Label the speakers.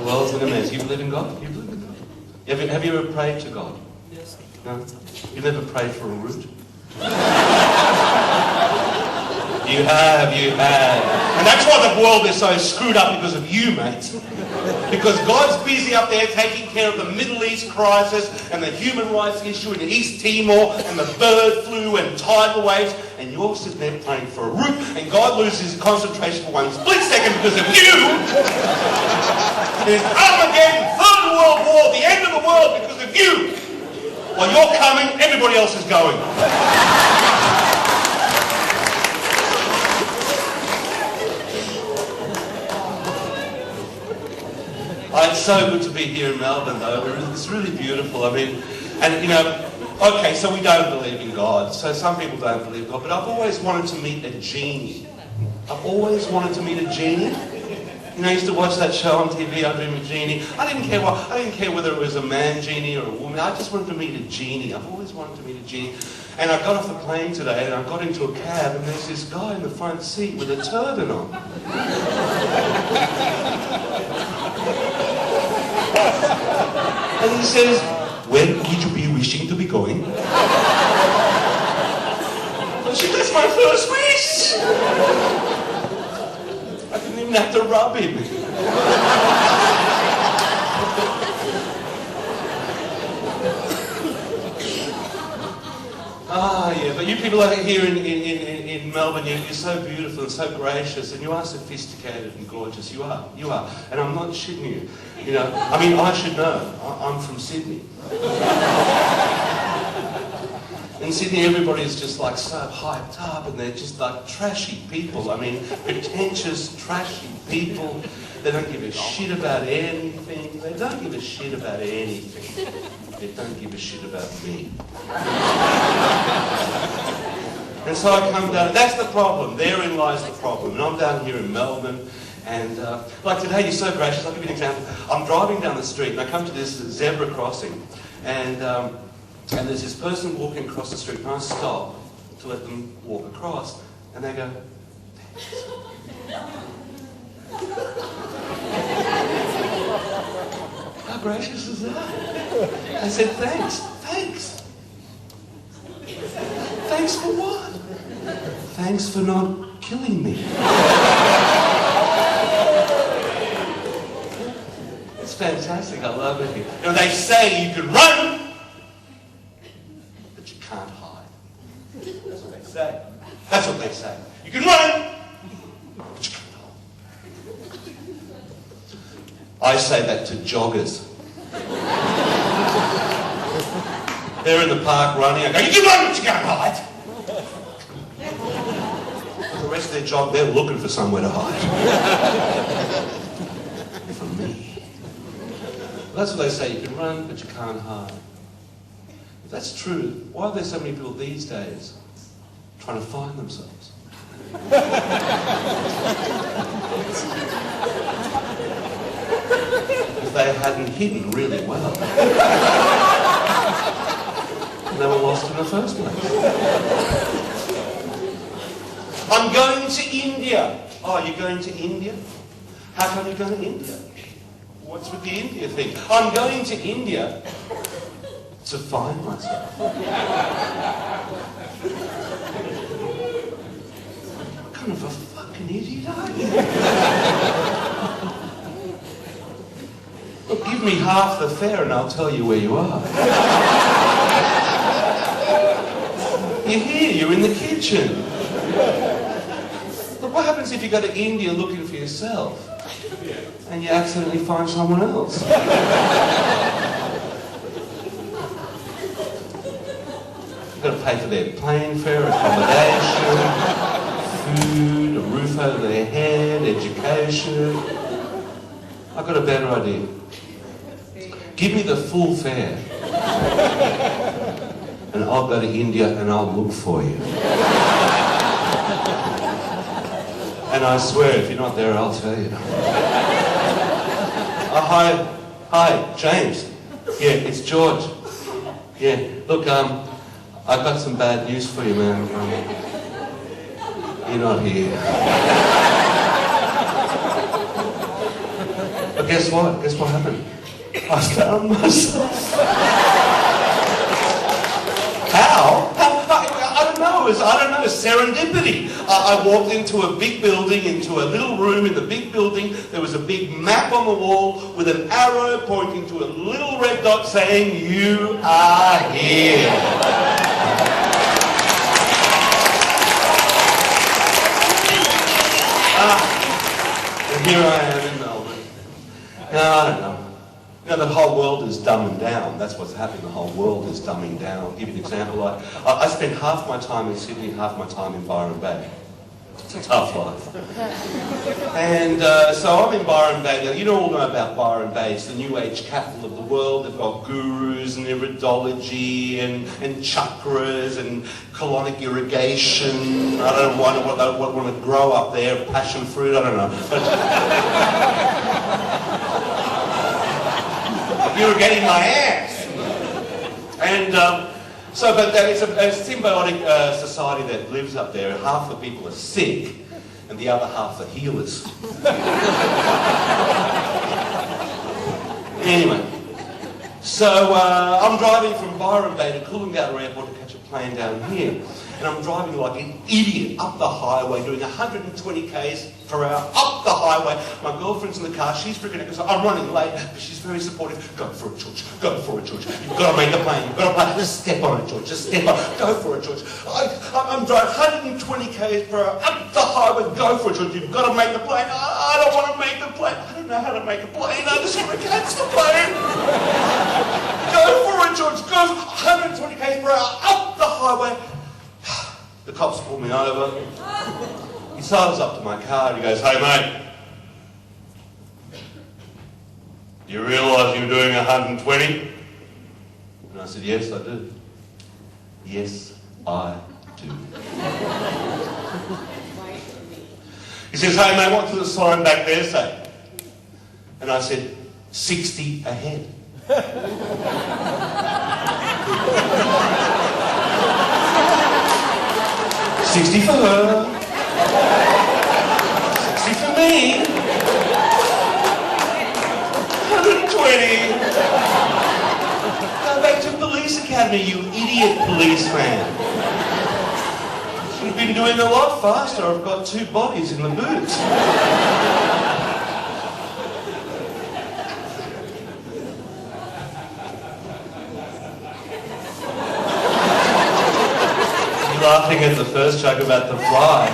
Speaker 1: world's been amazing. You believe in God? You believe in God? Have you ever prayed to God?
Speaker 2: Yes.
Speaker 1: No? You've never prayed for a root? You have. And that's why the world is so screwed up because of you, mate. Because God's busy up there taking care of the Middle East crisis and the human rights issue in East Timor and the bird flu and tidal waves, and you're sitting there praying for a root, and God loses his concentration for one split second because of you. There's Armageddon, Third World War, the end of the world because of you. While you're coming, everybody else is going. It's so good to be here in Melbourne, though. It's really beautiful. I mean, and you know, okay, so we don't believe in God. So some people don't believe in God, but I've always wanted to meet a genie. I've always wanted to meet a genie. You know, I used to watch that show on TV, I Dream of Genie. I didn't care whether it was a man genie or a woman. I just wanted to meet a genie. I've always wanted to meet a genie. And I got off the plane today and I got into a cab and there's this guy in the front seat with a turban on. And he says, "Where would you be wishing to be going?" I said, "That's my first wish." I didn't even have to rub him. Yeah, but you people out here in Melbourne, you're so beautiful and so gracious, and you are sophisticated and gorgeous. You are. And I'm not shitting you. You know, I mean, I should know. I'm from Sydney. In Sydney, everybody's just like so hyped up, and they're just like trashy people. I mean, pretentious, trashy people. They don't give a shit about anything. They don't give a shit about anything. They don't give a shit about me. And so I come down, that's the problem. Therein lies the problem. And I'm down here in Melbourne, and like today, you're so gracious. I'll give you an example. I'm driving down the street, and I come to this zebra crossing, and there's this person walking across the street, and I stop to let them walk across, and they go, "Thanks." How gracious is that? I said, "Thanks. Thanks for what? Thanks for not killing me." It's fantastic. I love it here. You know, they say you can run, but you can't hide. That's what they say. That's what they say. You can run, but you can't hide. I say that to joggers. They're in the park running. I go, "You can run, but you can't hide." The rest of their jog, they're looking for somewhere to hide. From me. That's what they say. You can run, but you can't hide. If that's true, why are there so many people these days trying to find themselves? If they hadn't hidden really well. They were lost in the first place. I'm going to India. Oh, you're going to India? How come you're going to India? What's with the India thing? I'm going to India to find myself. What kind of a fucking idiot are you? Look, give me half the fare and I'll tell you where you are. You're here, you're in the kitchen. Look, what happens if you go to India looking for yourself and you accidentally find someone else? You've got to pay for their plane fare, accommodation, food, a roof over their head, education. I've got a better idea. Give me the full fare. And I'll go to India and I'll look for you. And I swear, if you're not there, I'll tell you. Hi, James. Yeah, it's George. Yeah, look, I've got some bad news for you, man. You're not here. But guess what? Guess what happened? I found myself. How? I don't know. I don't know. Serendipity. I walked into a big building, into a little room in the big building. There was a big map on the wall with an arrow pointing to a little red dot saying, "You are here." And here I am in Melbourne. Now, I don't know. You know, the whole world is dumbing down. That's what's happening. The whole world is dumbing down. I'll give you an example. I spend half my time in Sydney, half my time in Byron Bay. It's a tough life. And so I'm in Byron Bay. You all know about Byron Bay. It's the new age capital of the world. They've got gurus and iridology and chakras and colonic irrigation. I don't know what they want to grow up there. Passion fruit, I don't know. But you're getting my ass. And but it's a symbiotic society that lives up there. Half the people are sick and the other half are healers. Anyway, so I'm driving from Byron Bay to Coolangatta Airport to catch a plane down here. And I'm driving like an idiot up the highway, doing 120 k's per hour up the highway. My girlfriend's in the car, she's freaking out because I'm running late, but she's very supportive. Go for it, George. Go for it, George. You've got to make the plane. You've got to play. Just step on it, George. Just step on it. Go for it, George. I'm driving 120 k's per hour up the highway. Go for it, George. You've got to make the plane. I don't want to make the plane. I don't know how to make a plane. I just want to catch the plane. Go for it, George. Go 120 k's per hour up the highway. The cops pulled me over. He sidles up to my car and he goes, "Hey mate, you realise you're doing 120? And I said, "Yes, I do. Yes, I do." He says, "Hey mate, what does the sign back there say?" And I said, 60 ahead. 60 for her, 60 for me, 120. Go back to police academy, you idiot policeman. Should have been doing a lot faster. I've got 2 bodies in the boot. Laughing at the first joke about the fly.